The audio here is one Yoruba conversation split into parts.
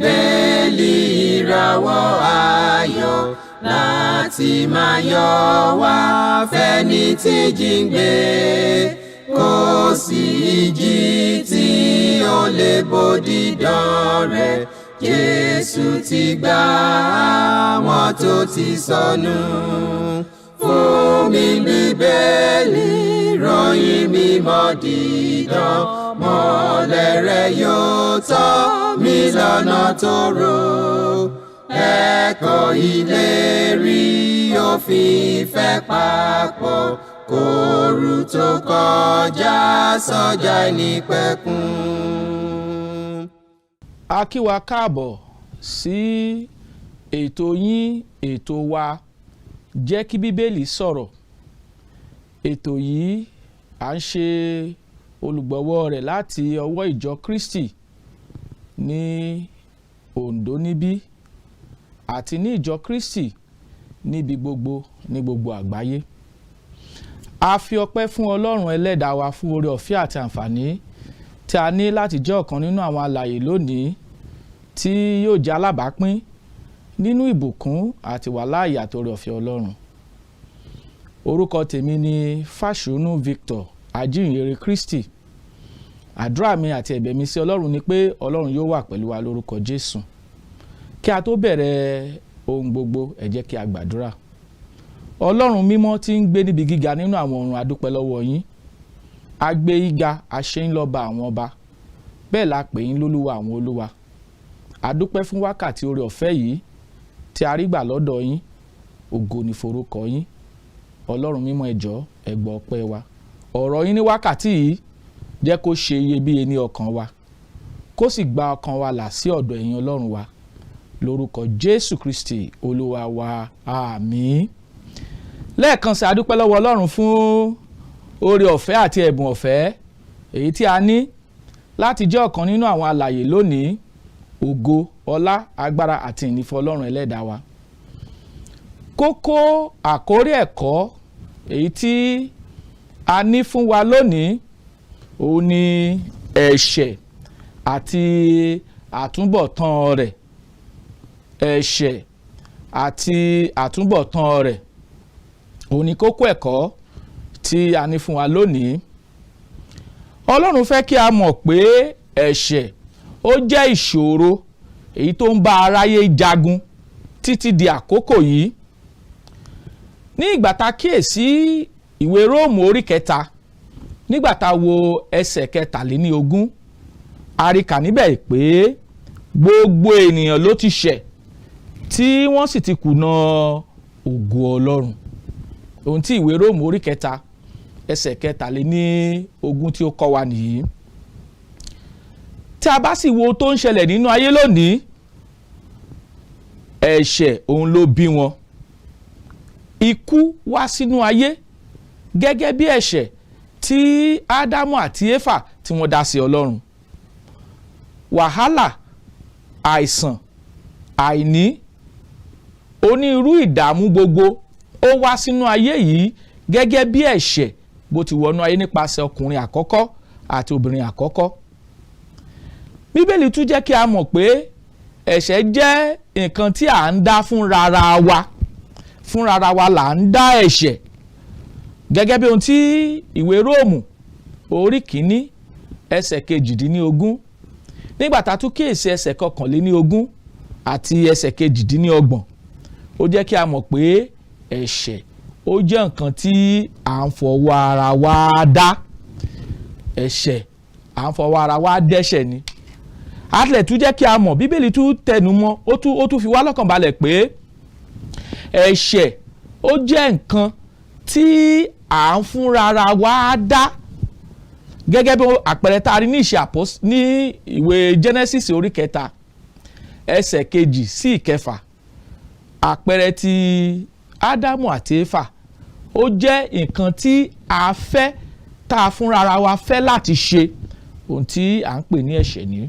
bíbélì ìràwọ̀ ayọ̀ láti máa yọ wá fẹ́ni tí jíǹgbé. Kò sí ìjì tí ó lè bòdì dán rẹ̀. Jésù ti gbà àwọn tó ti sọnù. Fún mi bíbélì ròyìn mímọ́ dídán. Mọ́lẹ̀ rẹ̀ yóò tọ́ mi lọ́nà tòrò. Ẹ̀kọ́ ìlérí òfin ìfẹ́ papọ̀. Kóru tó kọjá sọ́jà ìnípẹ̀kun. A kí wa káàbọ̀ sí ètò yín, ètò wa jẹ́ kí bíbélì sọ̀rọ̀. Ètò yìí à ń ṣe olùgbọ̀wọ́ rẹ̀ láti ọwọ́ ìjọ Kristi ní Oǹdó níbí àti ní ìjọ Kristi níbi gbogbo ní gbogbo àgbáyé. A fi ọpẹ́ fún Ọlọ́run ẹlẹ́dàá wa fún oore ọ̀fẹ́ àti àǹfààní tí a ní láti jẹ́ ọ̀kan nínú àwọn alààyè lónìí tí yóò jẹ́ alábàápín nínú ìbùkún àti wàláàyè àti oore ọ̀fẹ́ Ọlọ́run. Orúkọ tèmi ni Fasonu Victor Ajihinrere Kristi. Àdúrà mi àti ẹ̀bẹ̀ mi sí Ọlọ́run ni pé Ọlọ́run yóò wà pẹ̀lú wa lórúkọ Jésù. Kí a tó bẹ̀rẹ̀ ohun gbogbo, ẹ jẹ́ kí a gbàdúrà. Ọlọ́run mímọ́ tí ń gbé níbi gíga nínú àwọn ọ̀run, a dúpẹ́ lọ́wọ́ yín. A gbé yín ga, a ṣe yín lọ́ba àwọn ọba, bẹ́ẹ̀ la pè yín lólúwa àwọn olúwa. A dúpẹ́ fún wákàtí oore ọ̀fẹ́ yìí tí a rí gbà lọ́dọ̀ yín. Ògo ni forúkọ yín. Ọlọ́run mímọ́ ẹ jọ̀ọ́, ẹ gbọ́ ọpẹ́ wa. Ọ̀rọ̀ yín ní wákàtí yìí jẹ́ kó ṣe iyebíye ní ọkàn wa, kó sì gba ọkàn wa là sí ọ̀dọ̀ ẹ̀yin Ọlọ́run wa. Lórúkọ Jésù Kristi olúwa wa, àmín. Lẹ́ẹ̀kan sí a dúpẹ́ lọ́wọ́ Ọlọ́run fún oore ọ̀fẹ́ àti ẹ̀bùn ọ̀fẹ́ èyí tí a ní láti jẹ́ ọ̀kan nínú àwọn alààyè lónìí. Ògo, ọlá, agbára àti ìyìn fún Ọlọ́run ẹlẹ́dàá wa. Kókó àkórí ẹ̀kọ́ èyí tí a ní fún wa lónìí òun ni ẹ̀ṣẹ̀ àti àtúnbọ̀tán rẹ̀. Ẹ̀ṣẹ̀ àti àtúnbọ̀tán rẹ̀ òun ni kókó ẹ̀kọ́ tí a ní fún wa lónìí. Ọlọ́run fẹ́ kí a mọ̀ pé ẹ̀ṣẹ̀ ó jẹ́ ìṣòro èyí tó ń bá aráyé jagun títí di àkókò yìí. Ní ìgbà tá kíyèsí ìwé Róòmù orí 3, nígbà tá wo ẹsẹ̀ 23, a rí kà níbẹ̀ pé gbogbo ènìyàn ló ti ṣẹ̀ tí wọ́n sì ti kùnà ògo Ọlọ́run. Ohun tí ìwé Róòmù orí 3 ẹsẹ̀ 23 tí ó kọ́ wa nìyí. Tí a bá sì wo tó ń ṣẹlẹ̀ nínú ayé lónìí, ẹ̀ṣẹ̀ òun ló bí wọn. Ikú wá sínú ayé gẹ́gẹ́ bí ẹ̀ṣẹ̀ tí Ádámù àti Éfà tí wọ́n dá sí Ọlọ́run. Wàhálà, àìsàn, àìní, onírú ìdààmú gbogbo ó wá sínú ayé yìí gẹ́gẹ́ bí ẹ̀ṣẹ̀ bó ti wọnú ayé nípasẹ̀ ọkùnrin àkọ́kọ́ àti obìnrin àkọ́kọ́. Bíbélì tún jẹ́ kí a mọ̀ pé ẹ̀ṣẹ̀ jẹ́ nǹkan tí à ń dá fúnra wa. Fúnra wa là ń dá ẹ̀ṣẹ̀. Gẹ́gẹ́ bí ohun tí ìwé Róòmù orí 1 ẹsẹ̀ 18, nígbà tá tún kíyèsí ẹsẹ̀ 21 àti ẹsẹ̀ 28, ó jẹ́ kí a mọ̀ pé ẹ̀ṣẹ̀ ó jẹ́ nǹkan tí à ń fọwọ́ ara wa dá. Ẹ̀ṣẹ̀ à ń fọwọ́ ara wa dẹ́ṣẹ̀ ni. Àtìlẹ̀ tún jẹ́ kí a mọ̀, Bíbélì tún tẹnu mọ́, ó tún fi wá lọ́kàn balẹ̀ pé ẹ̀ṣẹ̀ ó jẹ́ nǹkan tí à ń fúnra ara wa dá. Gẹ́gẹ́ bí àpẹẹrẹ tá a rí ní ìwé Genesis orí 3 ẹsẹ̀ 2 sí 6. Àpẹẹrẹ ti Ádámù àti Éfà ó jẹ́ nǹkan tí a fẹ́, tá a fúnra ara wa fẹ́ láti ṣe. Ohun tí à ń pè ní ẹ̀ṣẹ̀ ni.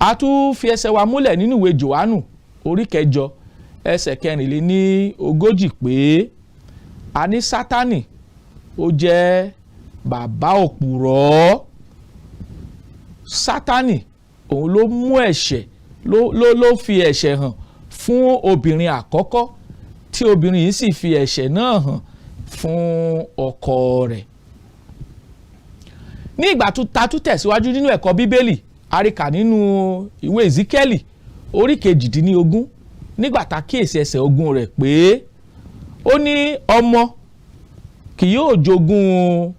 A tún fi ẹsẹ̀ wa múlẹ̀ nínú ìwé Jòhánù orí 9 ẹsẹ̀ 24 pé a ní Sátánì ó jẹ́ bàbá òpùrọ́. Sátánì òun ló mú ẹ̀ṣẹ̀ ló fi ẹ̀ṣẹ̀ hàn fún obìnrin àkọ́kọ́ tí obìnrin yìí sì fi ẹ̀ṣẹ̀ náà hàn fún ọkọ rẹ̀. ní ìgbà tá tún tẹ̀síwájú nínú ẹ̀kọ́ bíbélì a rí kà nínú ìwé Èzíkíẹ́lì orí 18 nígbà tá kíyèsí ẹsẹ̀ 20 rẹ̀ pé ó ní ọmọ kì yóò jogún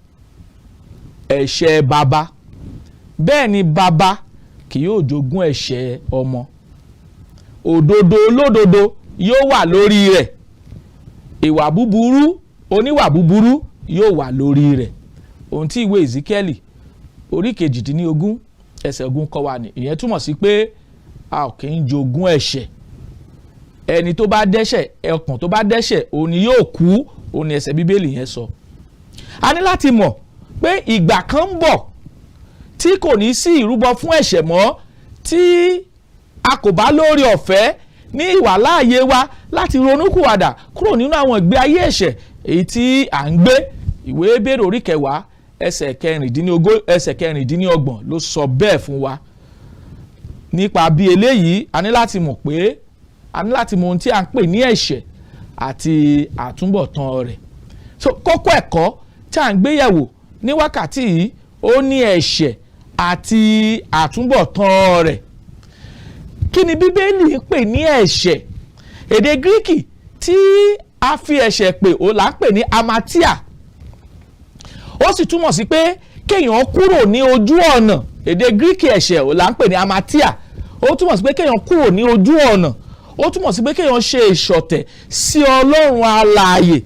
ẹ̀ṣẹ̀ baba, bẹ́ẹ̀ ni baba kì yóò jogún ẹ̀ṣẹ̀ ọmọ. òdodo olódodo yóò wà lórí rẹ̀, ìwà búburú oníwà búburú yóò wà lórí rẹ̀. ohun tí ìwé Èzíkíẹ́lì orí 18 ẹsẹ̀ 20 kọ́ wa ni. ìyẹn túmọ̀ sí pé a ò kì í jogún ẹ̀ṣẹ̀. ẹni tó bá dẹ́ṣẹ̀, ọkàn tó bá dẹ́ṣẹ̀ òun ni yóò kú, òun ni ẹsẹ̀ bíbélì yẹn sọ. a ní láti mọ̀ pé ìgbà kan ń bọ̀ tí kò ní sí ìrúbọ fún ẹ̀ṣẹ̀ mọ́, tí a kò bá lórí ọ̀fẹ́ ní ìwàláàyè wa láti ronúkúwàdà kúrò nínú àwọn ìgbé ayé ẹ̀ṣẹ̀ èyí tí à ń gbé. ìwé Hébérù orí 10 ẹsẹ̀ 26 ló sọ bẹ́ẹ̀ fún wa. nípa bí eléyìí a ní láti mọ̀ pé a ní láti mọ̀ ohun tí a ń pè ní ẹ̀ṣẹ̀ àti àtúnbọ̀tán rẹ̀. so kókó ẹ̀kọ́ tí a ń gbé yẹ̀wò ní wákàtí yìí ó ní ẹ̀ṣẹ̀ àti àtúnbọ̀tán rẹ̀. kí ni bíbélì pè ní ẹ̀ṣẹ̀? èdè gíríkì tí a fi ẹ̀ṣẹ̀ pè ó là ń pè ní amatia. ó sì túmọ̀ sí pé kéèyàn kúrò ní ojú ọ̀nà. èdè gíríkì ẹ̀ṣẹ̀ ó là ń pè ní amatia. ó túmọ̀ sí pé kéèyàn kúrò ní ojú ọ̀nà. ó túmọ̀ sí pé kéèyàn ṣe ìṣọ̀tẹ̀ sí Ọlọ́run alààyè.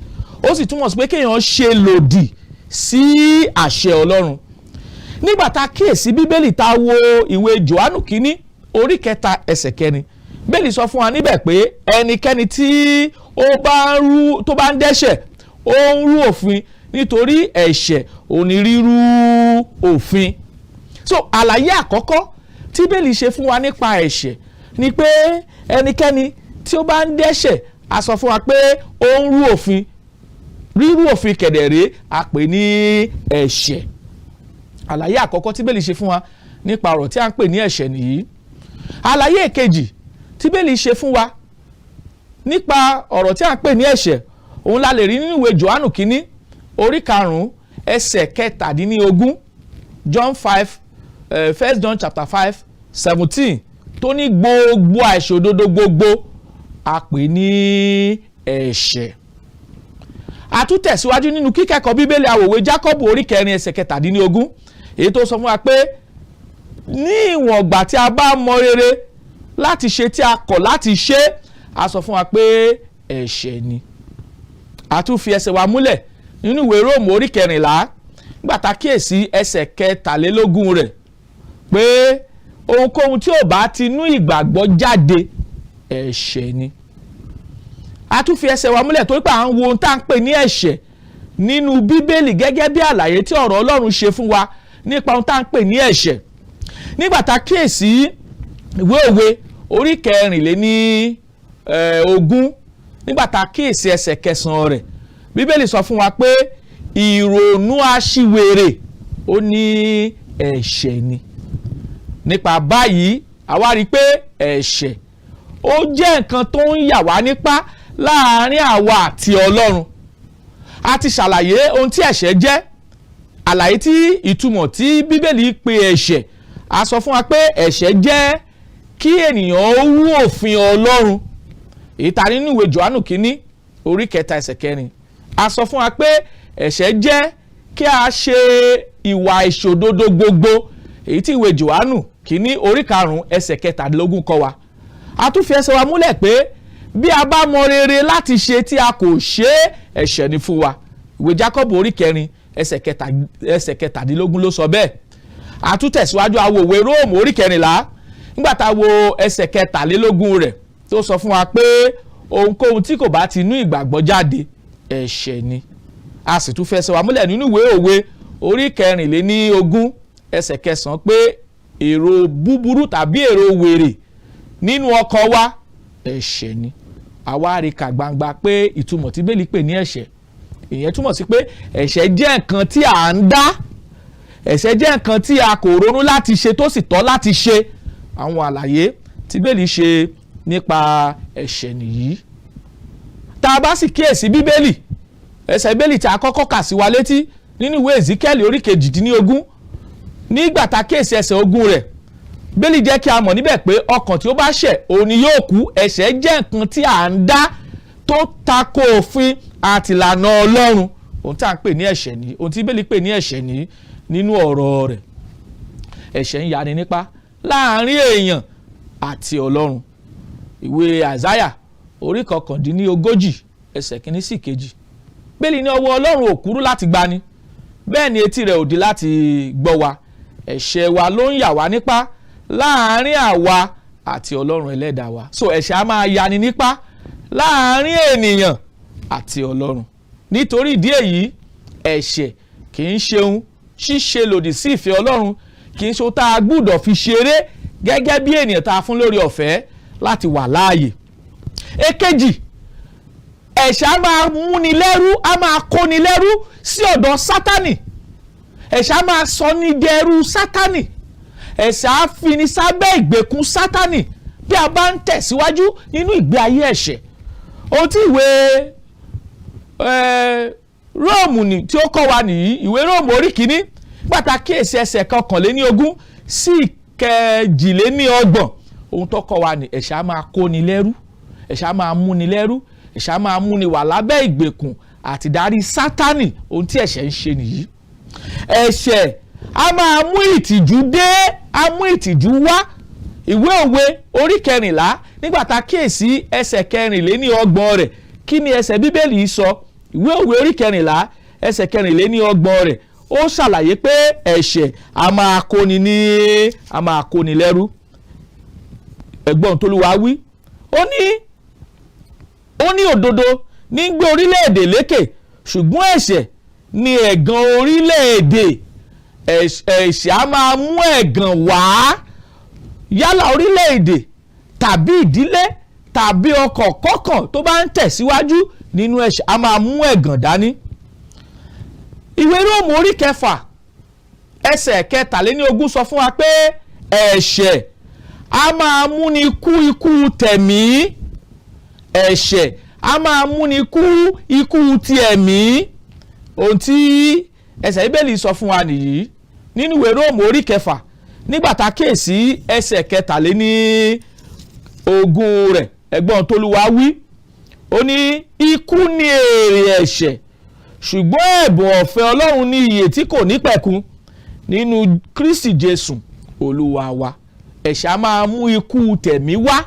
ó sì túmọ̀ sí pé kéèyàn ṣe lòdì sí àṣẹ Ọlọ́run. nígbà tá a kíyèsí bíbélì tá a wo ìwé Jòhánù kínní orí 3 ẹsẹ̀ 4, bíbélì sọ fún wa níbẹ̀ pé ẹnikẹ́ni tí tó bá ń dẹ́ṣẹ̀ ó ń rú òfin, nítorí ẹ̀ṣẹ̀ ò ní rírú òfin. so àlàyé àkọ́kọ́ tí bíbélì ṣe fún wa nípa ẹ̀ṣẹ̀ ni pé ẹnikẹ́ni tí ó bá ń dẹ́ṣẹ̀ a sọ fún wa pé ó ń rú òfin. rírú òfin kẹ̀dẹ̀rẹ́ a pè ní ẹ̀ṣẹ̀. àlàyé àkọ́kọ́ tí bíbélì ṣe fún wa nípa ọ̀rọ̀ tí a ń pè ní ẹ̀ṣẹ̀ nìyí. àlàyé èkejì tí bíbélì ṣe fún wa nípa ọ̀rọ̀ tí a ń pè ní ẹ̀ṣẹ̀ òun la lè rí nínú ìwé Jòhánù kínní orí 5 ẹsẹ̀ 17, John 5, 1 John chapter 5:17 tó ní gbogbo àìṣòdodo gbogbo a pè ní ẹ̀ṣẹ̀. a tún tẹ̀síwájú nínú kíkẹ́kọ̀ọ́ bíbélì àwòwé Jákọ́bù orí 4 ẹsẹ̀ 17 èyí tó sọ fún wa pé ní ìwọ̀n ìgbà tí a bá mọ rere láti ṣe tí a kọ̀ láti ṣe, a sọ fún wa pé ẹ̀ṣẹ̀ ni. a tún fi ẹsẹ̀ wa múlẹ̀ nínú ìwé Róòmù orí 14 nígbà tá a kíyèsí ẹsẹ̀ 23 rẹ̀ pé ohunkóhun tí ò bá ti inú ìgbàgbọ́ jáde ẹ̀ṣẹ̀ ni. a tún fi ẹsẹ̀ wa múlẹ̀ torí pé à ń wo ohun tá à ń pè ní ẹ̀ṣẹ̀ nínú bíbélì gẹ́gẹ́ bí àlàyé tí ọ̀rọ̀ Ọlọ́run ṣe fún wa nípa ohun tá à ń pè ní ẹ̀ṣẹ̀. nígbà tá a kíyèsí ìwé Òwe orí 24 nígbà tá a kíyèsí ẹsẹ̀ 9 rẹ̀, bíbélì sọ fún wa pé ìrònú aṣiwèrè ó ní ẹ̀ṣẹ̀ ni. nípa báyìí àwa rí i pé ẹ̀ṣẹ̀ ó jẹ́ nǹkan tó ń yà wá nípá láàárín àwa àti Ọlọ́run. a ti ṣàlàyé ohun tí ẹ̀ṣẹ̀ jẹ́, àlàyé tí ìtumọ̀ tí bíbélì pè ẹ̀ṣẹ̀. a sọ fún wa pé ẹ̀ṣẹ̀ jẹ́ kí ènìyàn ó rú òfin Ọlọ́run. èyí ta nínú ìwé Jòhánù kínní orí 3 ẹsẹ̀ 4. a sọ fún wa pé ẹ̀ṣẹ̀ jẹ́ kí a ṣe ìwà ìṣòdodo gbogbo, èyí tí ìwé Jòhánù kínní orí 5 ẹsẹ̀ 17 kọ́ wa. a tún fi ẹsẹ̀ wa múlẹ̀ pé bí a bá mọ rere láti ṣe tí a kò ṣe, ẹ̀ṣẹ̀ ni fún wa. ìwé Jákọ́bù orí 4 ẹsẹ̀ 17 ló sọ bẹ́ẹ̀. a tún tẹ̀síwájú a wo ìwé Róòmù orí 14 nígbà tá a wo ẹsẹ̀ 23 rẹ̀ tó sọ fún wa pé ohunkóhun tí kò bá ti inú ìgbàgbọ́ jáde ẹ̀ṣẹ̀ ni. a sì tún fẹsẹ̀ wa múlẹ̀ nínú ìwé Òwe orí 24 ẹsẹ̀ 9 pé èrò búburú tàbí èrò wèrè nínú ọkàn wa ẹ̀ṣẹ̀ ni. àwa rí kà gbangba pé ìtumọ̀ tí bíbélì pè ní ẹ̀ṣẹ̀, ìyẹn túmọ̀ sí pé ẹ̀ṣẹ̀ jẹ́ nǹkan tí à ń dá, ẹ̀ṣẹ̀ jẹ́ nǹkan tí a kò ronú láti ṣe tó sì tọ́ láti ṣe. àwọn àlàyé tí Bíbélì ṣe nípa ẹ̀ṣẹ̀ nìyí. Tá a bá sì kíyèsí Bíbélì, ẹsẹ̀ Bíbélì tí a kọ́kọ́ kà sí wa létí nínú ìwé Èzíkíẹ́lì orí 18, nígbà tá a kíyèsí ẹsẹ̀ 20 rẹ̀, Bíbélì jẹ́ kí a mọ̀ níbẹ̀ pé ọkàn tí ó bá ṣẹ̀ òun ni yóò kú. Ẹ̀ṣẹ̀ jẹ́ nǹkan tí à ń dá tó tako òfin àti ìlànà Ọlọ́run. Ohun tí a ń pè ní ẹ̀ṣẹ̀ ní, ohun tí Bíbélì pè ní ẹ̀ṣẹ̀ ní nínú ọ̀rọ̀ rẹ̀. Ẹ̀ṣẹ̀ ń yani nípa láàárín èèyàn àti Ọlọ́run. Ìwé Àìsáyà orí 39 ẹsẹ̀ 1 sí 2. Bíbélì ní ọwọ́ Ọlọ́run ò kúrú láti gbani, bẹ́ẹ̀ ni etí rẹ̀ ò di láti gbọ́ wa. Ẹ̀ṣẹ̀ wa ló ń yà wá nípa láàárín àwa àti Ọlọ́run ẹlẹ́dàá wa. So ẹ̀ṣẹ̀ á máa yani nípa láàárín ènìyàn àti Ọlọ́run. Nítorí ìdí èyí, ẹ̀ṣẹ̀ kì í ṣe ohun ṣíṣe lòdì sí ìfẹ́ Ọlọ́run, kì í ṣe ohun tá a gbúdọ̀ fi ṣeré gẹ́gẹ́ bí ènìyàn tá a fún lórí ọ̀fẹ́ láti wà láàyè. Èkejì, ẹ̀ṣẹ̀ á máa múni lẹ́rú, á máa kóni lẹ́rú sí ọ̀dọ̀ Sátánì. Ẹ̀ṣẹ̀ á máa sọ ní dẹrú Sátánì. Ẹ̀ṣẹ̀ á fi ní sábẹ́ ìgbèkùn Sátánì bí a bá ń tẹ̀síwájú nínú ìgbé ayé ẹ̀ṣẹ̀. Ohun tí ìwé Róòmù tí ó kọ́ wa nìyí, ìwé Róòmù orí 1 pàtàkì èsì ẹsẹ̀ 21 sí 22. Ohun tó kọ́ wa ní ẹ̀ṣẹ̀ á máa kóni lẹ́rú, ẹ̀ṣẹ̀ á máa múni lẹ́rú, ẹ̀ṣẹ̀ á máa múni wà lábẹ́ ìgbèkùn àti darí Sátánì. Ohun tí ẹ̀ṣẹ̀ ń ṣe nìyí. Ẹ̀ṣẹ̀ á máa mú ìtìjú dé, á mú ìtìjú wá. Ìwé Òwe orí 14 nígbà tá a kíyèsí ẹsẹ̀ 24 rẹ̀, kí ni ẹsẹ̀ Bíbélì sọ? Ìwé Òwe orí 14 ẹsẹ̀ 24 rẹ̀, ó ṣàlàyé pé ẹ̀ṣẹ̀ á máa kóni lẹ́rú. Ẹ̀gbọ́n t'Olúwa wí, ó ní òdodo ní gbé orílẹ̀-èdè lékè, ṣùgbọ́n ẹ̀ṣẹ̀ ni ẹ̀gàn orílẹ̀-èdè. Ẹ̀ṣẹ̀ á máa mú ẹ̀gàn wá, yálà orílẹ̀-èdè tàbí ìdílé tàbí ọkàn kọ́kàn tó bá ń tẹ̀síwájú nínú ẹ̀ṣẹ̀, á máa mú ẹ̀gàn dání. Ìwé Róòmù orí 6 ẹsẹ̀ 23 sọ fún wa pé ẹ̀ṣẹ̀ á máa múni kú ikú tẹ̀mí. Ẹ̀ṣẹ̀ á máa múni kú ikú ti ẹ̀mí. Ohun tí ẹsẹ̀ Bíbélì sọ fún wa nìyí nínú ìwé Róòmù orí 6 nígbà tá a kíyèsí ẹsẹ̀ 23 rẹ̀. Ẹ̀gbọ́n t'Olúwa wí, ó ní ikú ni èrè ẹ̀ṣẹ̀, ṣùgbọ́n ẹ̀bùn ọ̀fẹ́ Ọlọ́run ní ìyè tí kò ní pẹ̀kun nínú Kristi Jésù Olúwa wa. Ẹ̀ṣẹ̀ á máa mú ikú tẹ̀mí wá.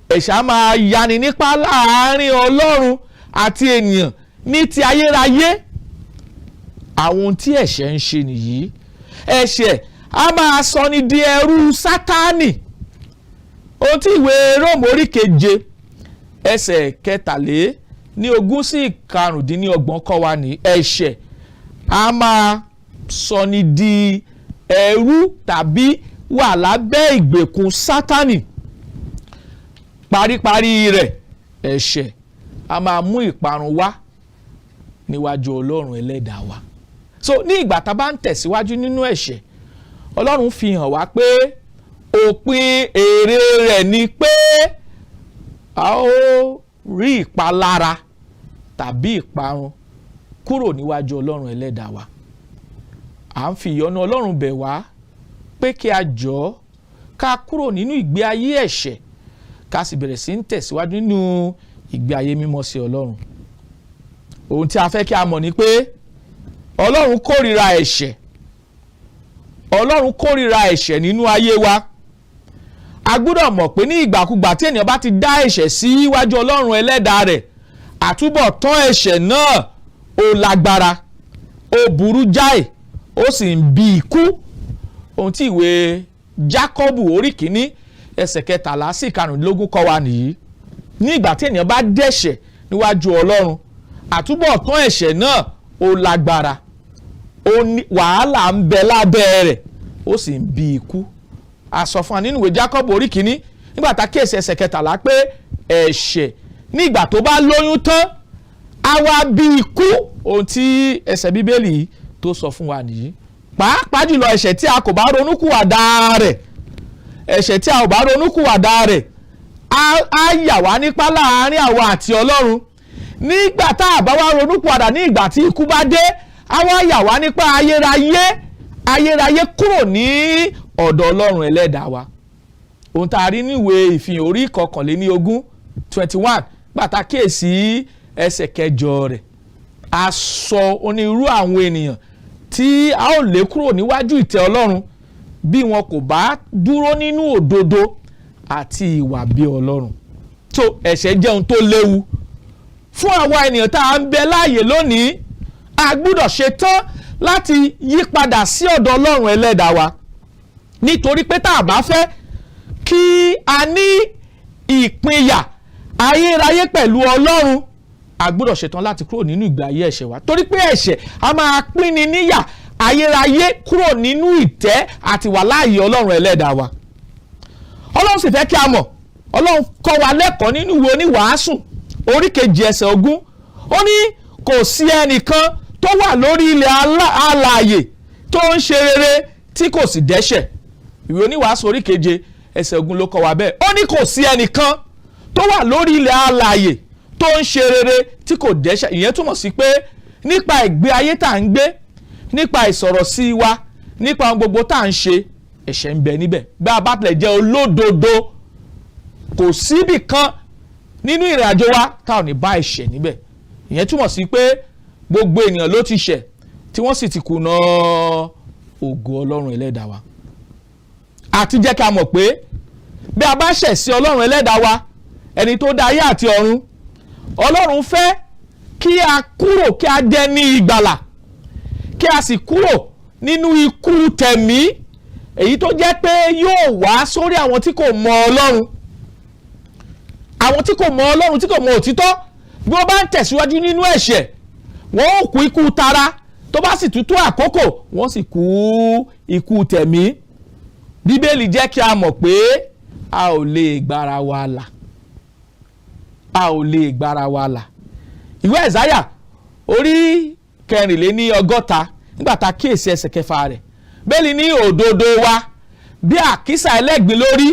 Ẹ̀ṣẹ̀ á máa yani nípa láàárín Ọlọ́run àti ènìyàn ní ti ayérayé. Àwọn ohun tí ẹ̀ṣẹ̀ ń ṣe nìyí. Ẹ̀ṣẹ̀ á máa sọ ní di ẹrú Sátánì. Ohun tí ìwé Róòmù orí 7 ẹsẹ̀ 23 sí 25 kọ́ wa ní ẹ̀ṣẹ̀ á máa sọ ní di ẹrú tàbí wà lábẹ́ ìgbèkùn Sátánì. Paríparí rẹ̀, ẹ̀ṣẹ̀ á máa mú ìparun wá níwájú Ọlọ́run ẹlẹ́dàá wa. So ní ìgbà tá a bá ń tẹ̀síwájú nínú ẹ̀ṣẹ̀, Ọlọ́run fi hàn wá pé òpin èrè rẹ̀ ni pé a ó rí ìpalára tàbí ìparun kúrò níwájú Ọlọ́run ẹlẹ́dàá wa. À ń fi ìyọ́nú Ọlọ́run bẹ̀ wá pé kí a jọ̀ọ́ ká kúrò nínú ìgbé ayé ẹ̀ṣẹ̀, ká sì bẹ̀rẹ̀ sí ń tẹ̀síwájú nínú ìgbé ayé mímọ́ sí Ọlọ́run. Ohun tí a fẹ́ kí a mọ̀ ni pé Ọlọ́run kórìíra ẹ̀ṣẹ̀. Ọlọ́run kórìíra ẹ̀ṣẹ̀ nínú ayé wa. A gbọ́dọ̀ mọ̀ pé ní ìgbàkúgbà tí ènìyàn bá ti dá ẹ̀ṣẹ̀ sí iwájú Ọlọ́run ẹlẹ́dàá rẹ̀, àtúbọ̀tán ẹ̀ṣẹ̀ náà ó lágbára, ó burú jáì, ó sì ń bí ikú. Ohun tí ìwé Jákọ́bù orí 1 ẹsẹ̀ 13 sí 15 kọ́ wa nìyí. Ní ìgbà tí ènìyàn bá dẹ́ṣẹ̀ níwájú Ọlọ́run, àtúbọ̀tán ẹ̀ṣẹ̀ náà ó lágbára, wàhálà ń bẹ lábẹ́ rẹ̀, ó sì ń bí ikú. A sọ fún wa nínú ìwé Jákọ́bù orí 1 nígbà tá a kíyèsí ẹsẹ̀ 13 pé ẹ̀ṣẹ̀ ní ìgbà tó bá lóyún tán á wá bí ikú. Ohun tí ẹsẹ̀ Bíbélì tó sọ fún wa nìyí. Pàápàá jùlọ ẹ̀ṣẹ̀ tí a kò bá ronúkúwàdà rẹ̀, ẹ̀ṣẹ̀ tí a ò bá ronúkúwàdà rẹ̀ á yà wá nípá láàárín àwa àti Ọlọ́run. Nígbà tá a bá wá ronúkúwàdà ní ìgbà tí ikú bá dé, á wá yà wá nípá ayérayé kúrò ní ọ̀dọ̀ Ọlọ́run ẹlẹ́dàá wa. Ohun tá a rí níwèé ìfihàn orí 21 gbàtà kíyèsí ẹsẹ̀ 8 rẹ̀, a sọ onírú àwọn ènìyàn tí a ó lé kúrò níwájú ìtẹ́ Ọlọ́run bí wọn kò bá dúró nínú òdodo àti ìwà bí Ọlọ́run. So ẹ̀ṣẹ̀ jẹ́ ohun tó léwu fún àwa ènìyàn tá a ń bẹ láàyè lónìí. A gbúdọ̀ ṣe tán láti yí padà sí ọ̀dọ̀ Ọlọ́run ẹlẹ́dàá wa, nítorí pé tá a bá fẹ́ kí a ní ìpínyà ayérayé pẹ̀lú Ọlọ́run, a gbọ́dọ̀ ṣetán láti kúrò nínú ìgbé ayé ẹ̀ṣẹ̀ wa, torí pé ẹ̀ṣẹ̀ a máa pínni níyà ayérayé kúrò nínú ìtẹ́ àti wà láàyè Ọlọ́run ẹlẹ́dàá wa. Ọlọ́run sì fẹ́ kí a mọ̀, Ọlọ́run kọ́ wa lẹ́kọ̀ọ́ nínú ìwé Oníwàásù orí 2 ẹsẹ̀ 20. Ó ní kò sí ẹnìkan tó wà lórí ilẹ̀ alààyè tó ń ṣe rere tí kò sì dẹ́ṣẹ̀. Ìwé Oníwàásù orí 2 ẹsẹ̀ 20 ló kọ́ wa bẹ́ẹ̀. Ó ní kò sí ẹnìkan tó wà lórí ilẹ̀ alààyè tó ń ṣe rere tí kò dẹ́ṣẹ̀. Ìyẹn túmọ̀ sí pé nípa ìgbé ayé tá à ń gbé, nípa ìsọ̀rọ̀ sí wa, nípa ohun gbogbo tá à ń ṣe, ẹ̀ṣẹ̀ ń bẹ níbẹ̀. Bí a bá tilẹ̀ jẹ́ olódodo, kò síbì kan nínú ìrìn àjò wa tá ò ní bá ẹ̀ṣẹ̀ níbẹ̀. Ìyẹn túmọ̀ sí pé gbogbo ènìyàn ló ti ṣẹ̀ tí wọ́n sì ti kùnà ògo Ọlọ́run ẹlẹ́dàá wa. Àti jẹ́ ká mọ̀ pé bí a bá ṣẹ̀ sí Ọlọ́run ẹlẹ́dàá wa, ẹni tó dá ayé àti ọ̀run, Ọlọ́run fẹ́ kí a kúrò, kí a dẹni ìgbàlà, kí a sì kúrò nínú ikú tẹ̀mí, èyí tó jẹ́ pé yóò wá sórí àwọn tí kò mọ Ọlọ́run. Àwọn tí kò mọ Ọlọ́run, tí kò mọ òtítọ́, bí wọ́n bá ń tẹ̀síwájú nínú ẹ̀ṣẹ̀, wọ́n ó kú ikú tara, tó bá sì tó àkókò wọ́n sì kú ikú tẹ̀mí. Bíbélì jẹ́ kí a mọ̀ pé a ò lè gbára wa là. A ò lè gbára wa là. Ìwé Ẹ̀sáyà orí 64 nígbà tá a kíyèsí ẹsẹ̀ 6 rẹ̀, Bíbélì ní òdodo wa bí àkísà ẹlẹ́gbin lórí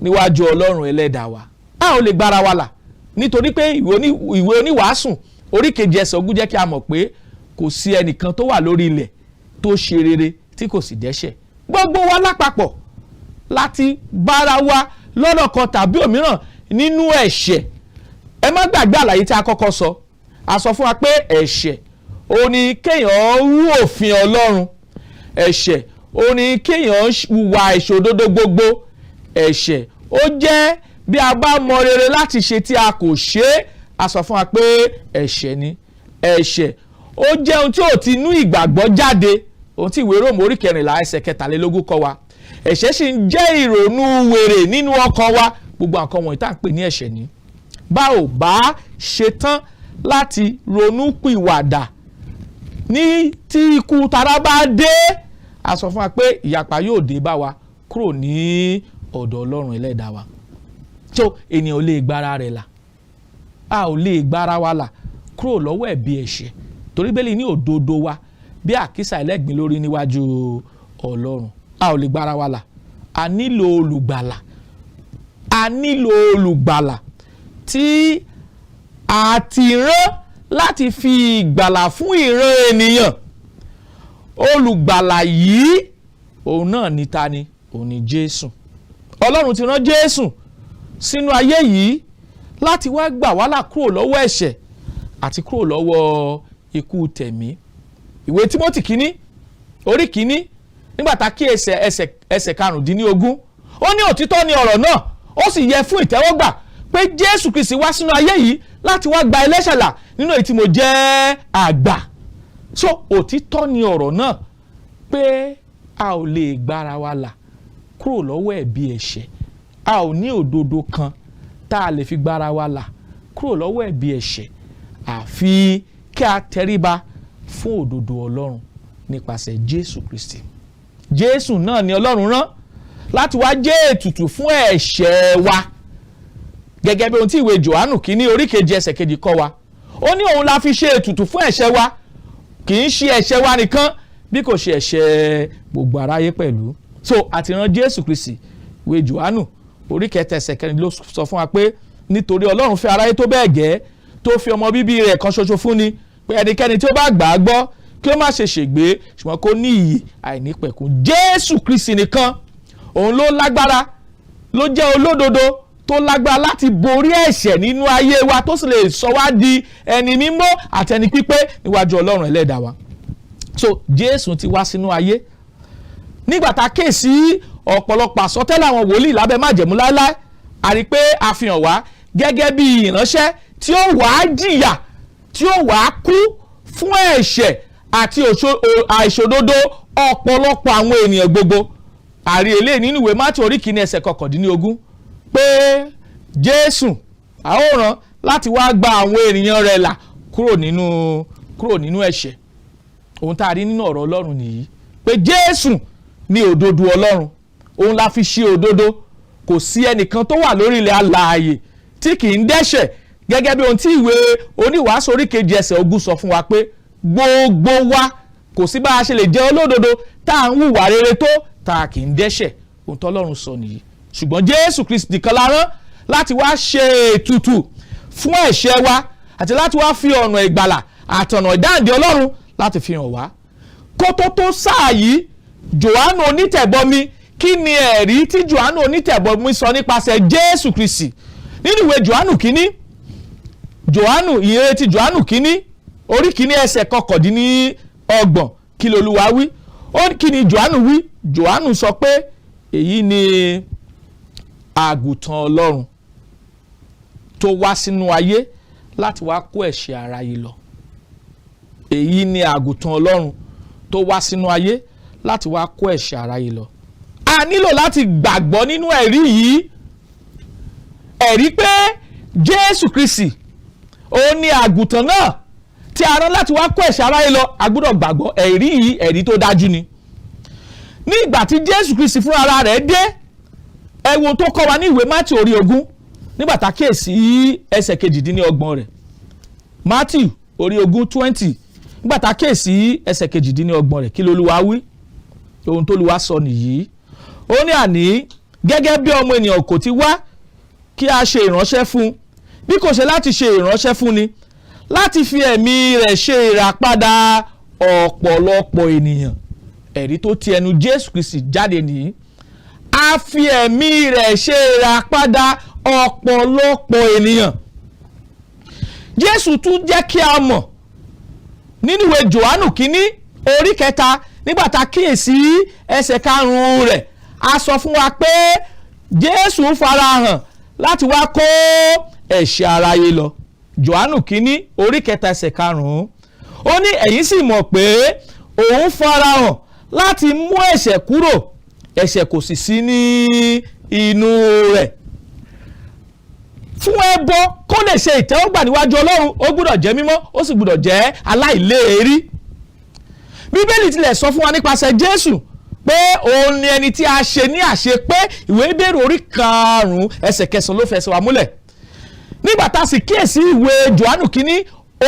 níwájú Ọlọ́run ẹlẹ́dàá wa. A ò lè gbára wa là, nítorí pé ìwé Oníwàásù orí 2 ẹsẹ̀ 20 jẹ́ kí a mọ̀ pé kò sí ẹnìkan tó wà lórí ilẹ̀ tó ṣe rere tí kò sì dẹ́ṣẹ̀. Gbogbo wa lápapọ̀ láti bára wa lọ́nà kan tàbí òmíràn nínú ẹ̀ṣẹ̀. Ẹ má gbàgbé àlàyé tí a kọ́kọ́ sọ. A sọ fún wa pé ẹ̀ṣẹ̀ ó ní kéèyàn rú òfin Ọlọ́run. Ẹ̀ṣẹ̀ ó ní kéèyàn hùwà ìṣòdodo gbogbo. Ẹ̀ṣẹ̀ ó jẹ́ bí a bá mọ rere láti ṣe tí a kò ṣe é. A sọ fún wa pé ẹ̀ṣẹ̀ ni. Ẹ̀ṣẹ̀ ó jẹ́ ohun tí ò ti inú ìgbàgbọ́ jáde, ohun tí ìwé Róòmù orí 14 ẹsẹ̀ 23 kọ́ wa. Ẹ̀ṣẹ̀ sì ń jẹ́ ìrònú wèrè nínú ọkàn wa. Gbogbo nǹkan wọ̀nyí tá à ń pè ní ẹ̀ṣẹ̀ ni. Bá ò bá ṣe tán láti ronú pìwàdà ní tí ikú tara bá dé, a sọ fún wa pé ìyapa yóò dé bá wa kúrò ní ọ̀dọ̀ Ọlọ́run ẹlẹ́dàá wa. So ènìyàn ò lè gbára rẹ̀ là. A ò lè gbára wa là kúrò lọ́wọ́ ẹ̀bi ẹ̀ṣẹ̀, torí Bíbélì ní òdodo wa bí àkísà ẹlẹ́gbin lórí níwájú Ọlọ́run. A ò lè gbára wa là. A nílò olùgbàlà. A nílò olùgbàlà tí a ti rán láti fi ìgbàlà fún ìran ènìyàn. Olùgbàlà yìí òun náà ni ta ni? Òun ni Jésù. Ọlọ́run ti rán Jésù sínú ayé yìí láti wá gbà wá là kúrò lọ́wọ́ ẹ̀ṣẹ̀ àti kúrò lọ́wọ́ ikú tẹ̀mí. Ìwé Tímótì kínní orí kínní nígbà tá kí ẹsẹ̀ 15, ó ní òtítọ́ ni ọ̀rọ̀ náà, ó sì yẹ fún ìtẹ́wọ́gbà pé Jésù Kristi wá sínú ayé yìí láti wá gba ẹlẹ́ṣẹ̀ là nínú èyí tí mo jẹ́ àgbà. So òtítọ́ ni ọ̀rọ̀ náà pé a ò lè gbára wa là kúrò lọ́wọ́ ẹ̀bi ẹ̀ṣẹ̀. A ò ní òdodo kan tá a lè fi gbára wa là kúrò lọ́wọ́ ẹ̀bi ẹ̀ṣẹ̀ àfi kí a tẹríba fún òdodo Ọlọ́run nípasẹ̀ Jésù Kristi. Jésù náà ni Ọlọ́run rán láti wá jẹ́ ètùtù fún ẹ̀ṣẹ̀ wa, gẹ́gẹ́ bí ohun tí ìwé Jòhánù kínní orí 2 ẹsẹ̀ 2 kọ́ wa. Ó ní òun la fi ṣe ètùtù fún ẹ̀ṣẹ̀ wa, kì í ṣe ẹ̀ṣẹ̀ wa nìkan bí kò ṣe ẹ̀ṣẹ̀ gbogbo aráyé pẹ̀lú. So àti rán Jésù Kristi ìwé Jòhánù orí 3 ẹsẹ̀ 4 ló sọ fún wa pé nítorí Ọlọ́run fẹ́ aráyé tó bẹ́ẹ̀ gẹ́ tó fi ọmọ bíbí rẹ̀ kan ṣoṣo fún ni pé ẹnikẹ́ni tí ó bá gbà á gbọ́ kí ó má ṣe ṣègbé ṣùgbọ́n kó ní ìyè àìnípẹ̀kun. Jésù Kristi nìkan òun ló lágbára, ló jẹ́ olódodo tó lágbára láti borí ẹ̀ṣẹ̀ nínú ayé wa tó sì lè sọ wá di ẹni mímọ́ àti ẹni pípé níwájú Ọlọ́run ẹlẹ́dàá wa. So Jésù ti wá sínú ayé nígbà tá a ké sí ọ̀pọ̀lọpọ̀ àsọtẹ́lẹ̀ àwọn wòlíì lábẹ́ májẹ̀mú láéláé, a rí pé a fi hàn wá gẹ́gẹ́ bí ìránṣẹ́ tí ó wàá jìyà, tí ó wàá kú fún ẹ̀ṣẹ̀ àti àìṣòdodo ọ̀pọ̀lọpọ̀ àwọn ènìyàn gbogbo. Àrí eléyìí nínú ìwé Mátíù orí 1 ẹsẹ̀ 19 pé Jésù a ó rán láti wá gba àwọn ènìyàn rẹ̀ là kúrò nínú ẹ̀ṣẹ̀. Ohun tá a rí nínú ọ̀rọ̀ Ọlọ́run nìyí pé Jésù ni òdodo Ọlọ́run, òun la fi ṣe òdodo. Kò sí ẹnìkan tó wà lórí ilẹ̀ alààyè tí kì í dẹ́ṣẹ̀, gẹ́gẹ́ bí ohun tí ìwé Oníwàásù orí 2 ẹsẹ̀ 20 sọ fún wa pé gbogbo wa kò sí bá a ṣe lè jẹ́ olódodo tá à ń hùwà rere tó tá a kì í dẹ́ṣẹ̀. Ohun tọ́lọ́run sọ nìyí. Ṣùgbọ́n Jésù Kristi nìkan la rán láti wá ṣe ètùtù fún ẹ̀ṣẹ̀ wa àti láti wá fi ọ̀nà ìgbàlà àtọ̀nà ìdáǹdè Ọlọ́run láti fi hàn wá. Kó tó sáà yìí, Jòhánù onítẹ̀bọmi, kí ni ẹ̀rí tí Jòhánù onítẹ̀bọmi sọ nípasẹ̀ Jésù Kristi? Nínú ìwé Jòhánù kínní, ìhìnrere ti Jòhánù kínní orí 1 ẹsẹ̀ 29 kí l'Olúwa wí? Kí ni Jòhánù wí? Jòhánù sọ pé èyí ni àgùntàn Ọlọ́run tó wá sínú ayé láti wá kó ẹ̀ṣẹ̀ aráyé lọ. Èyí ni àgùntàn Ọlọ́run tó wá sínú ayé láti wá kó ẹ̀ṣẹ̀ aráyé lọ. A nílò láti gbàgbọ́ nínú ẹ̀rí yìí, ẹ̀rí pé Jésù Kristi òun ni àgùntàn náà tí a rán láti wá kó ẹ̀ṣẹ̀ aráyé lọ. A gbọ́dọ̀ gbàgbọ́ ẹ̀rí yìí, ẹ̀rí tó dájú ni. Ní ìgbà tí Jésù Kristi fúnra ara rẹ̀ dé, ẹ wo tó kọ́ wa ní ìwé Mátíù orí 20 nígbà tá a kíyèsí ẹsẹ̀ 28 rẹ̀. Mátíù orí 20 nígbà tá a kíyèsí ẹsẹ̀ 28 rẹ̀, kí l'Olúwa wí? Ohun tó Olúwa sọ nìyí. Ó ní àní gẹ́gẹ́ bí ọmọ ènìyàn kò ti wá kí a ṣe ìránṣẹ́ fún, bí kò ṣe láti ṣe ìránṣẹ́ fún ni, láti fi ẹ̀mí rẹ̀ ṣe ìràpadà ọ̀pọ̀lọpọ̀ ènìyàn. Ẹ̀rí tó ti ẹnu Jésù Kristi jáde nìyí. A fi ẹ̀mí rẹ̀ ṣe ìràpadà ọ̀pọ̀lọpọ̀ ènìyàn. Jésù tún jẹ́ kí a mọ̀ nínú ìwé Jòhánù kínní orí 3 nígbà tá a kíyèsí ẹsẹ̀ 5 rẹ̀, a sọ fún wa pé Jésù farahàn láti wá kó ẹ̀ṣẹ̀ aráyé lọ. Jòhánù kínní orí 3 ẹsẹ̀ 5 ó ní ẹ̀yin sì mọ̀ pé òun farahàn láti mú ẹ̀ṣẹ̀ kúrò, ẹ̀ṣẹ̀ kò sì sí ní inú rẹ̀. Fún ẹbọ kó lè ṣe ìtẹ́wọ́gbà níwájú Ọlọ́run, ó gbọ́dọ̀ jẹ́ mímọ́, ó sì gbọ́dọ̀ jẹ́ aláìléèrí. Bíbélì tilẹ̀ sọ fún wa nípasẹ̀ Jésù pé òun ni ẹni tí a ṣe ní àṣepé. Ìwé Hébérù orí 5 ẹsẹ̀ 9 ló fẹsẹ̀ wá múlẹ̀. Nígbà tá a sì kíyèsí ìwé Jòhánù kínní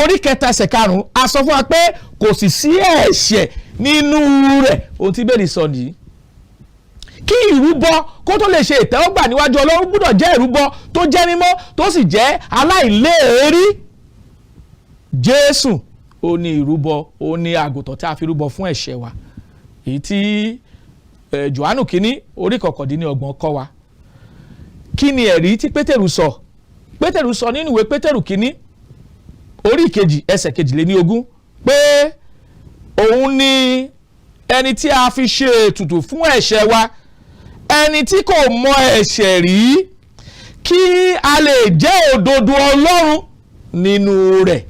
orí 3 ẹsẹ̀ 5, a sọ fún wa pé kò sì sí ẹ̀ṣẹ̀ nínú rẹ̀. Ohun tí Bíbélì sọ nìyí. Kí ìrúbọ kó tó lè ṣe ìtẹ́wọ́gbà níwájú Ọlọ́run gbọ́dọ̀ jẹ́ ìrúbọ tó jẹ́ mímọ́ tó sì jẹ́ aláìléèrí. Jésù ó ní ìrúbọ, ó ní àgùntàn tí a fi rúbọ fún ẹ̀ṣẹ̀ wa. Èyí tí Jòhánù kínní orí 29 kọ́ wa. Kí ni ẹ̀rí tí Pétérù sọ? Pétérù sọ nínú ìwé Pétérù kínní orí 2 ẹsẹ̀ 22 pé òun ni ẹni tí a fi ṣe ètùtù fún ẹ̀ṣẹ̀ wa, ẹni tí kò mọ ẹ̀ṣẹ̀ rí, kí a lè jẹ́ òdodo Ọlọ́run nínú rẹ̀.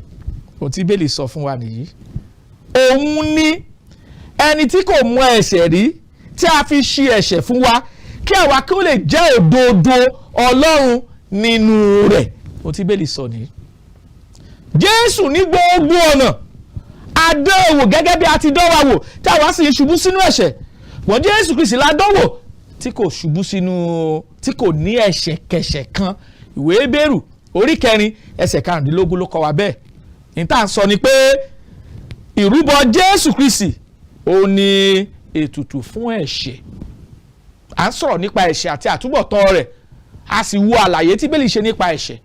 Ohun tí Bíbélì sọ fún wa nìyí. Òun ni ẹni tí kò mọ ẹ̀ṣẹ̀ rí tí a fi ṣe ẹ̀ṣẹ̀ fún wa, kí àwa kí ó lè jẹ́ òdodo Ọlọ́run nínú rẹ̀. Ohun tí Bíbélì sọ nìyí. Jésù ní gbogbo ọ̀nà a dán wò gẹ́gẹ́ bí a ti dán wa wò tí àwa sì ṣubú sínú ẹ̀ṣẹ̀. Wọ́n Jésù Kristi la dán wò tí kò ṣubú sínú, tí kò ní ẹ̀ṣẹ̀ kẹ̀ṣẹ̀ kan. Ìwé Hébérù orí 4 ẹsẹ̀ 15 ló kọ́ wa bẹ́ẹ̀. Ní tá à ń sọ ni pé ìrúbọ Jésù Kristi ó ní ètùtù fún ẹ̀ṣẹ̀. à ń sọ̀rọ̀ nípa ẹ̀ṣẹ̀ àti àtúbọ̀tán rẹ̀, a sì wo àlàyé tí Bíbélì ṣe nípa ẹ̀ṣẹ̀,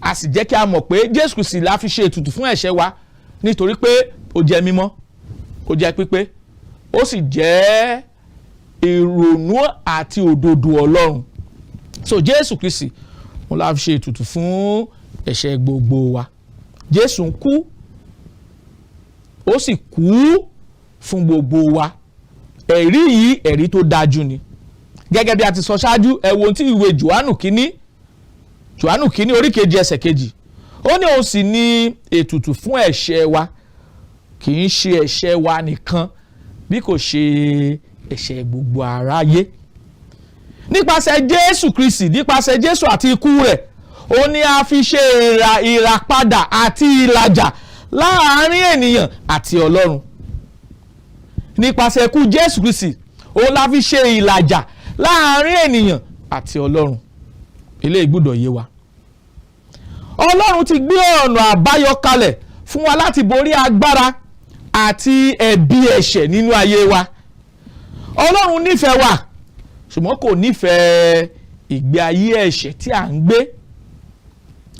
a sì jẹ́ kí a mọ̀ pé Jésù Kristi la fi ṣe ètùtù fún ẹ̀ṣẹ̀ wa nítorí pé ó jẹ́ mímọ́, ó jẹ́ pípé, ó sì jẹ́ ìrònú àti òdodo Ọlọ́run. So Jésù Kristi òun la fi ṣe ètùtù fún ẹ̀ṣẹ̀ gbogbo wa. Jésù ń kú, ó sì kú fún gbogbo wa. Ẹ̀rí yìí ẹ̀rí tó dájú ni. Gẹ́gẹ́ bí a ti sọ ṣáájú, ẹ wo ohun tí ìwé Jòhánù kínní orí kejì ẹsẹ̀ kejì. Ó ní òun sì ní ètùtù fún ẹ̀ṣẹ̀ wa, kì í ṣe ẹ̀ṣẹ̀ wa nìkan bí kò ṣe ẹ̀ṣẹ̀ gbogbo aráyé. Nípasẹ̀ Jésù Kristi, nípasẹ̀ Jésù àti ikú rẹ̀, ó ní a fi ṣe ìràpadà àti ìlàjà láàárín ènìyàn àti Ọlọ́run. Nípasẹ̀ ikú Jésù Kristi, ó la fi ṣe ìlàjà láàárín ènìyàn àti Ọlọ́run. Eléyìí gbọ́dọ̀ yé wa. Ọlọ́run ti gbé ọ̀nà àbáyọ kalẹ̀ fún wa láti borí agbára àti ẹ̀bi ẹ̀ṣẹ̀ nínú ayé wa. Ọlọ́run nífẹ̀ẹ́ wa, ṣùgbọ́n kò nífẹ̀ẹ́ ìgbé ayé ẹ̀ṣẹ̀ tí à ń gbé.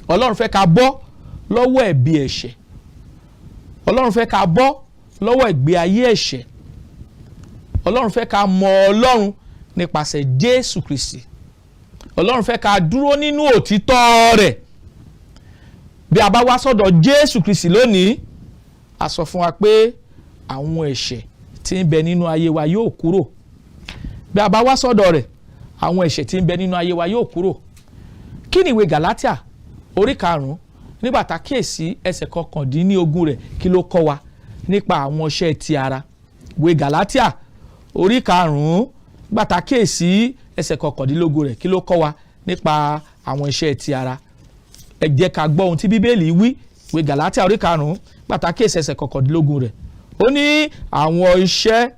Ọlọ́run fẹ́ ká bọ́ lọ́wọ́ ẹ̀bi ẹ̀ṣẹ̀. Ọlọ́run fẹ́ ká bọ́ lọ́wọ́ ìgbé ayé ẹ̀ṣẹ̀. Ọlọ́run fẹ́ ká mọ Ọlọ́run nípasẹ̀ Jésù Kristi. Ọlọ́run fẹ́ ká dúró nínú òtítọ́ rẹ̀. Bí a bá wá sọ́dọ̀ Jésù Kristi lónìí, a sọ fún wa pé àwọn ẹ̀ṣẹ̀ tí ń bẹ nínú ayé wa yóò kúrò. Bí a bá wá sọ́dọ̀ rẹ̀, àwọn ẹ̀ṣẹ̀ tí ń bẹ nínú ayé wa yóò kúrò. Kí ni ìwé Gàlátíà orí 5 nígbà tá kíyèsí ẹsẹ̀ 19 rẹ̀ kí ló kọ́ wa nípa àwọn iṣẹ́ ti ara? Ìwé Gàlátíà orí 5 nígbà tá kíyèsí ẹsẹ̀ 19 rẹ̀ kí ló kọ́ wa nípa àwọn iṣẹ́ ti ara? Ẹ jẹ́ ká gbọ́ ohun tí Bíbélì wí. Ìwé Gàlátíà orí 5 nígbà tá kíyèsí ẹsẹ̀ 19 rẹ̀. Ó ní àwọn iṣẹ́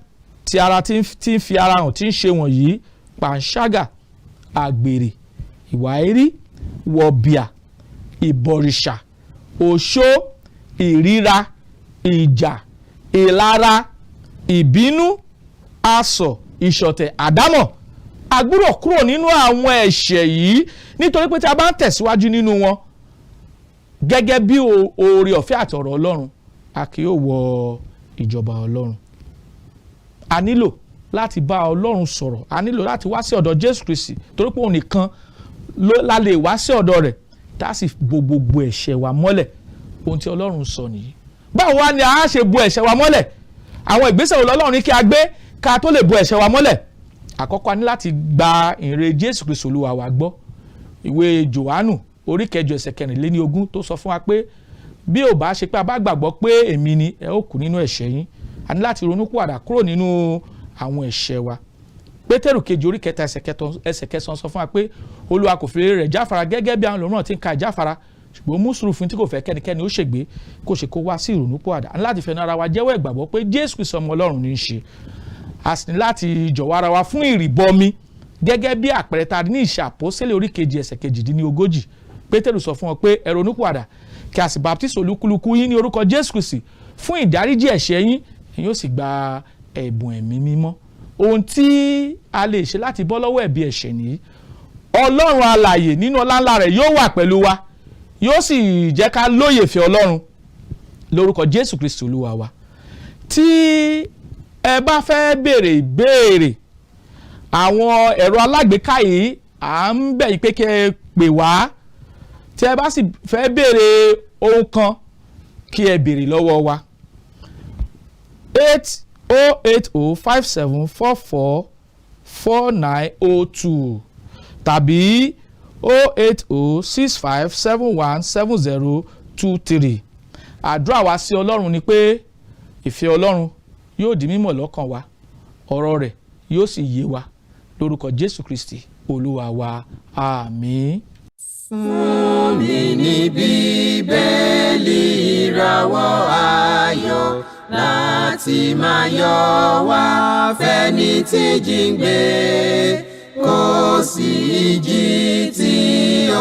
ti ara tí ń fi ara hàn tí ń ṣe wọ̀nyí: pàǹṣágà, àgbèrè, ìwà èérí, wọ̀bìà, ìbọ̀rìṣà, òṣó, ìríra, ìjà, ìlara, ìbínú, asọ̀, ìṣọ̀tẹ̀, àdámọ̀. A gbúdọ̀ kúrò nínú àwọn ẹ̀ṣẹ̀ yìí nítorí pé tí a bá ń tẹ̀síwájú nínú wọn gẹ́gẹ́ bí oore ọ̀fẹ́ àti ọ̀rọ̀ Ọlọ́run, a kì yóò wọ ìjọba Ọlọ́run. A nílò láti bá Ọlọ́run sọ̀rọ̀, a nílò láti wá sí ọ̀dọ̀ Jésù Kristi torí pé òun nìkan la lè wá sí ọ̀dọ̀ rẹ̀ tá a sì bo gbogbo ẹ̀ṣẹ̀ wa mọ́lẹ̀. Ohun tí Ọlọ́run sọ nìyí. Báwo wá ni a ṣe bo ẹ̀ṣẹ̀ wa mọ́lẹ̀? Àwọn ìgbésẹ̀ wo l'Ọlọ́run ní kí a gbé ká tó lè bo ẹ̀ṣẹ̀ wa mọ́lẹ̀? Àkọ́kọ́, a ní láti gba ìrere Jésù Kristi Olúwa wa gbọ́. Ìwé Jòhánù orí 8 ẹsẹ̀ 24 tó sọ fún wa pé bí ò bá ṣe pé a bá gbàgbọ́ pé èmi ni, ẹ ó kú nínú ẹ̀ṣẹ̀ yín. A ní láti ronúpìwàdà kúrò nínú àwọn ẹ̀ṣẹ̀ wa. Pétérù kejì orí 3 ẹsẹ̀ 9 sọ fún wa pé Olúwa kò fi rere rẹ̀ jáfara gẹ́gẹ́ bí àwọn ẹlòmíràn ti ń ka ìjáfara, ṣùgbọ́n mú sùúrù fún tí kò fẹ́ kẹ́nikẹ́ni ó ṣègbé, kó ṣe kó wá sí ìrònúpìwàdà. A ní láti fẹnu ara wa jẹ́wọ́ ìgbàgbọ́ pé Jésù Kristi ọmọ Ọlọ́run ní í ṣe. A sì ní láti jọ̀wọ́ ara wa fún ìrìbọmi gẹ́gẹ́ bí àpẹẹrẹ tá a ní Ìṣe Àpọ́sítélì orí 2 ẹsẹ̀ 42. Pétérù sọ fún wọn pé ẹ ronúpìwàdà kí a sì baptisi olúkúlùkù yín ní orúkọ Jésù Kristi fún ìdáríjì ẹ̀ṣẹ̀ yín, ẹ̀yin ó sì gba ẹ̀bùn ẹ̀mí mímọ́. Ohun tí a lè ṣe láti bọ́ lọ́wọ́ ẹ̀bi ẹ̀ṣẹ̀ nìyí. Ọlọ́run alààyè nínú ọlá ńlá rẹ̀ yóò wà pẹ̀lú wa, yóò sì jẹ́ ká lóye ìfẹ́ Ọlọ́run lórúkọ Jésù Kristi Olúwa wa. Tí ẹ bá fẹ́ béèrè ìbéèrè, àwọn ẹ̀rọ alágbèéká yìí à ń bẹ̀ yí pé kí ẹ pè wá. Tí ẹ bá sì fẹ́ béèrè ohun kan, kí ẹ béèrè lọ́wọ́ wa. 08057444902 tàbí 08065717023. Àdúrà wa sí Ọlọ́run ni pé ìfẹ́ Ọlọ́run yóò di mímọ̀ lọ́kàn wa, ọ̀rọ̀ rẹ̀ yóò sì yé wa lórúkọ Jésù Kristi Olúwa wa. Àmín. Fún mi ní Bíbélì ìràwọ̀ ayọ̀ láti máa yọ̀ wá fẹ́ni tí jíǹgbé, kò sí ìjì tí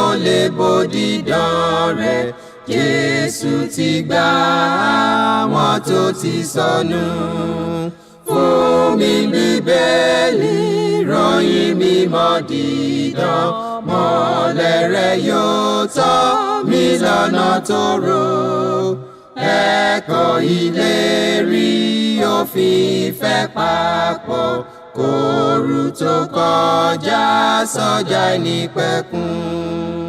ó lè bòdì dán rẹ̀. Jésù ti gbà àwọn tó ti sọnù. Fún mi Bíbélì ìròyìn mímọ́ dídán, mọ́lẹ̀ rẹ̀ yóò tọ́ mi lọ́nà tóóró. Ẹ̀kọ́ ìlérí òfin ìfẹ́ papọ̀, kóòrù tó kọjá sọ́jà ìnípẹ̀kun.